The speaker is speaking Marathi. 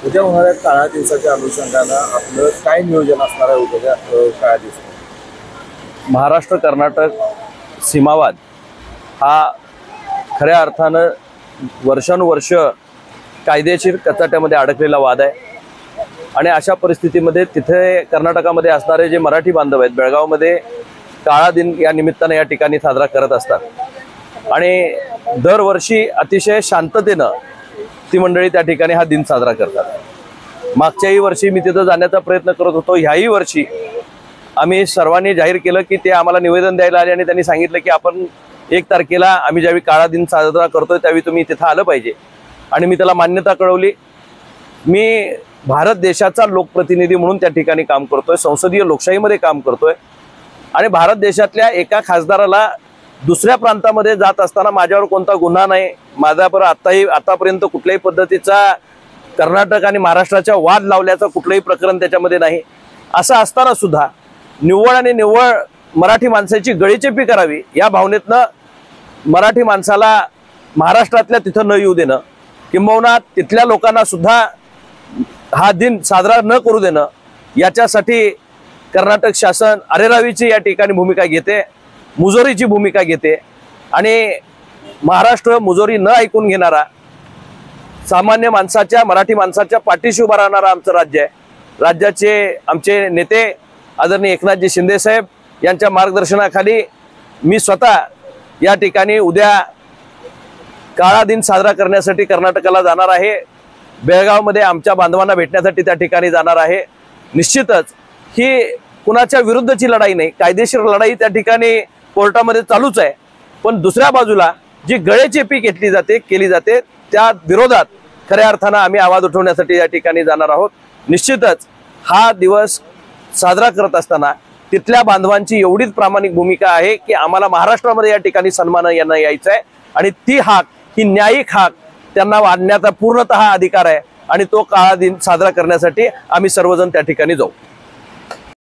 उद्या होणाऱ्या काळ्या दिवसाच्या अनुषंगानं आपलं काय नियोजन असणार आहे उद्या काळ्या दिवसात? महाराष्ट्र कर्नाटक सीमावाद हा खऱ्या अर्थानं वर्षानुवर्ष कायदेशीर कचाट्यामध्ये अडकलेला वाद आहे आणि अशा परिस्थितीमध्ये तिथे कर्नाटकामध्ये असणारे जे मराठी बांधव आहेत, बेळगावमध्ये काळा दिन या निमित्तानं या ठिकाणी साजरा करत असतात आणि दरवर्षी अतिशय शांततेनं ती मंडळी त्या ठिकाणी हा दिन साजरा करतात। मागच्याही वर्षी मी तिथं जाण्याचा प्रयत्न करत होतो, ह्याही वर्षी आम्ही सर्वांनी जाहीर केलं की ते आम्हाला निवेदन द्यायला आले आणि त्यांनी सांगितलं की आपण 1 तारखेला आम्ही ज्यावेळी काळा दिन साजरा करतोय त्यावेळी तुम्ही तिथं आलं पाहिजे आणि मी त्याला मान्यता कळवली। मी भारत देशाचा लोकप्रतिनिधी म्हणून त्या ठिकाणी काम करतोय, संसदीय लोकशाहीमध्ये काम करतोय आणि भारत देशातल्या एका खासदाराला दुसऱ्या प्रांतामध्ये जात असताना माझ्यावर कोणता गुन्हा नाही, माझ्यावर आतापर्यंत कुठल्याही पद्धतीचा कर्नाटक आणि महाराष्ट्राच्या वाद लावल्याचं कुठलंही प्रकरण त्याच्यामध्ये नाही। असं असताना सुद्धा निव्वळ आणि निव्वळ मराठी माणसाची गळीचेपी करावी या भावनेतनं मराठी माणसाला महाराष्ट्रातल्या तिथं न येऊ देणं, किंबहुना तिथल्या लोकांना सुद्धा हा दिन साजरा न करू देणं, याच्यासाठी कर्नाटक शासन अरेरावीची या ठिकाणी भूमिका घेते, मुजोरीची भूमिका घेते आणि महाराष्ट्र मुजोरी न ऐकून घेणारा, सामान्य माणसाच्या, मराठी माणसाच्या पाठीशी उभा राहणारा आमचं राज्य आहे। राज्याचे आमचे नेते आदरणीय एकनाथजी शिंदे साहेब यांच्या मार्गदर्शनाखाली मी स्वतः या ठिकाणी उद्या काळा दिन साजरा करण्यासाठी कर्नाटकाला जाणार आहे। बेळगावमध्ये आमच्या बांधवांना भेटण्यासाठी त्या ठिकाणी जाणार आहे। निश्चितच ही कुणाच्या विरुद्धची लढाई नाही, कायदेशीर लढाई त्या ठिकाणी कोर्टामध्ये चालूच आहे, पण दुसऱ्या बाजूला जी गळेचेपी केली जाते त्या विरोधात खऱ्या अर्थानं आम्ही आवाज उठवण्यासाठी या ठिकाणी जाणार आहोत। निश्चितच हा दिवस साजरा करत असताना तिथल्या बांधवांची एवढीच प्रामाणिक भूमिका आहे की आम्हाला महाराष्ट्रामध्ये या ठिकाणी सन्मान यांना यायचा आहे आणि ती हाक, ही न्यायिक हाक त्यांना वाढण्याचा पूर्णतः अधिकार आहे आणि तो काळा दिन साजरा करण्यासाठी आम्ही सर्वजण त्या ठिकाणी जाऊ।